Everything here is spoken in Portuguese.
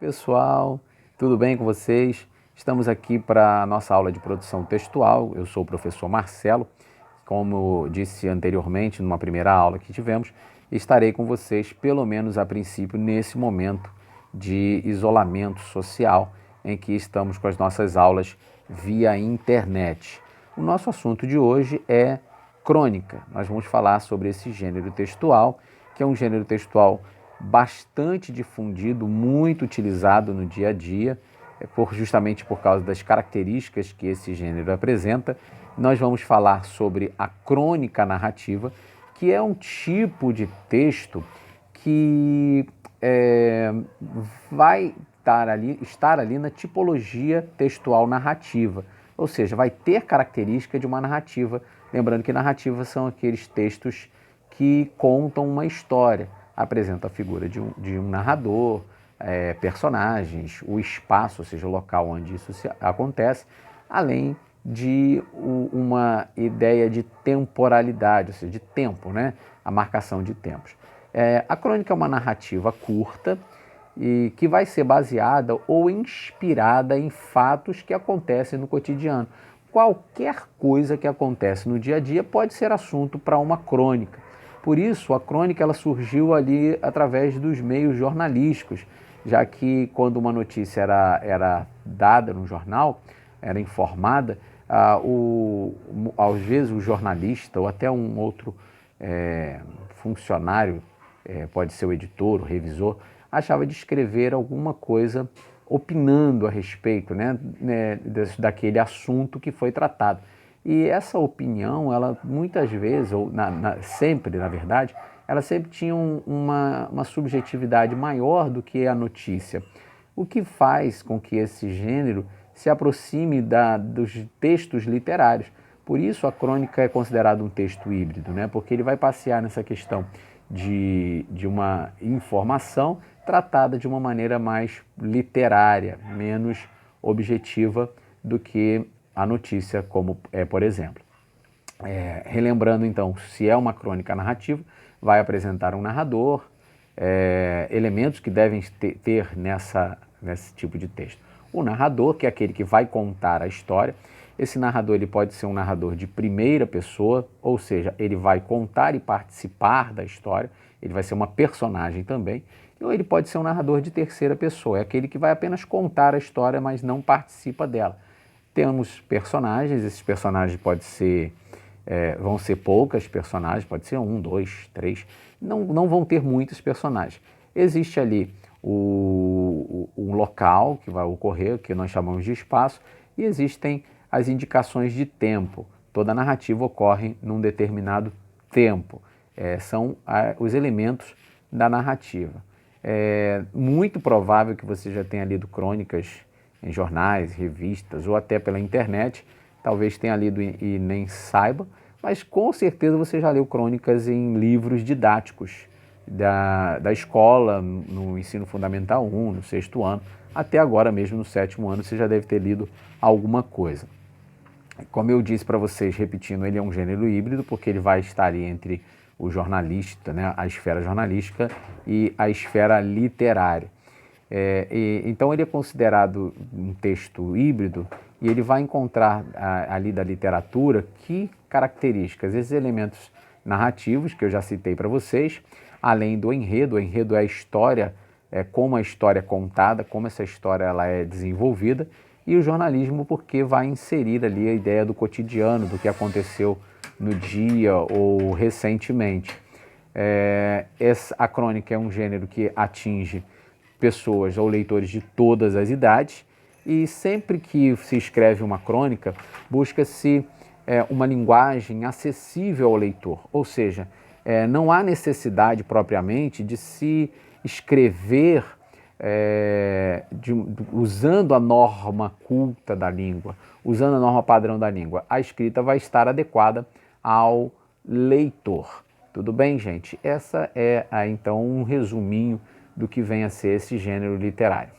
Pessoal, tudo bem com vocês? Estamos aqui para a nossa aula de produção textual. Eu sou o professor Marcelo. Como disse anteriormente, numa primeira aula que tivemos, estarei com vocês, pelo menos a princípio, nesse momento de isolamento social em que estamos com as nossas aulas via internet. O nosso assunto de hoje é crônica. Nós vamos falar sobre esse gênero textual, que é um gênero textual bastante difundido, muito utilizado no dia a dia, justamente por causa das características que esse gênero apresenta. Nós vamos falar sobre a crônica narrativa, que é um tipo de texto que vai estar ali na tipologia textual narrativa, ou seja, vai ter característica de uma narrativa. Lembrando que narrativas são aqueles textos que contam uma história, apresenta a figura de um narrador, personagens, o espaço, ou seja, o local onde isso acontece, além de uma ideia de temporalidade, ou seja, de tempo, né? A marcação de tempos. A crônica é uma narrativa curta e que vai ser baseada ou inspirada em fatos que acontecem no cotidiano. Qualquer coisa que acontece no dia a dia pode ser assunto para uma crônica. Por isso, a crônica ela surgiu ali através dos meios jornalísticos, já que quando uma notícia era dada no jornal, era informada, às vezes o jornalista ou até um outro funcionário, pode ser o editor, o revisor, achava de escrever alguma coisa opinando a respeito, né, daquele assunto que foi tratado. E essa opinião, ela muitas vezes, ou sempre, na verdade, ela sempre tinha uma subjetividade maior do que a notícia, o que faz com que esse gênero se aproxime dos textos literários. Por isso a crônica é considerada um texto híbrido, né? Porque ele vai passear nessa questão de uma informação tratada de uma maneira mais literária, menos objetiva do que a notícia, como por exemplo. Relembrando então, se é uma crônica narrativa, vai apresentar um narrador, elementos que devem ter nesse tipo de texto. O narrador, que é aquele que vai contar a história. Esse narrador ele pode ser um narrador de primeira pessoa, ou seja, ele vai contar e participar da história, ele vai ser uma personagem também, ou ele pode ser um narrador de terceira pessoa, é aquele que vai apenas contar a história, mas não participa dela. Temos personagens, esses personagens vão ser poucas personagens, pode ser 1, 2, 3, não vão ter muitos personagens. Existe ali um local que vai ocorrer, que nós chamamos de espaço, e existem as indicações de tempo. Toda narrativa ocorre num determinado tempo. São os elementos da narrativa. É muito provável que você já tenha lido crônicas em jornais, revistas ou até pela internet, talvez tenha lido e nem saiba, mas com certeza você já leu crônicas em livros didáticos da escola, no ensino fundamental 1, no 6º ano, até agora mesmo no 7º ano você já deve ter lido alguma coisa. Como eu disse para vocês, repetindo, ele é um gênero híbrido porque ele vai estar ali entre o jornalista, né, a esfera jornalística e a esfera literária. Então ele é considerado um texto híbrido e ele vai encontrar ali da literatura que características, esses elementos narrativos que eu já citei para vocês, além do enredo. O enredo é a história, como a história é contada, como essa história ela é desenvolvida, e o jornalismo porque vai inserir ali a ideia do cotidiano, do que aconteceu no dia ou recentemente. A crônica é um gênero que atinge pessoas ou leitores de todas as idades, e sempre que se escreve uma crônica, busca-se uma linguagem acessível ao leitor, ou seja, não há necessidade propriamente de se escrever usando a norma culta da língua, usando a norma padrão da língua. A escrita vai estar adequada ao leitor. Tudo bem, gente? Essa então um resuminho do que vem a ser esse gênero literário.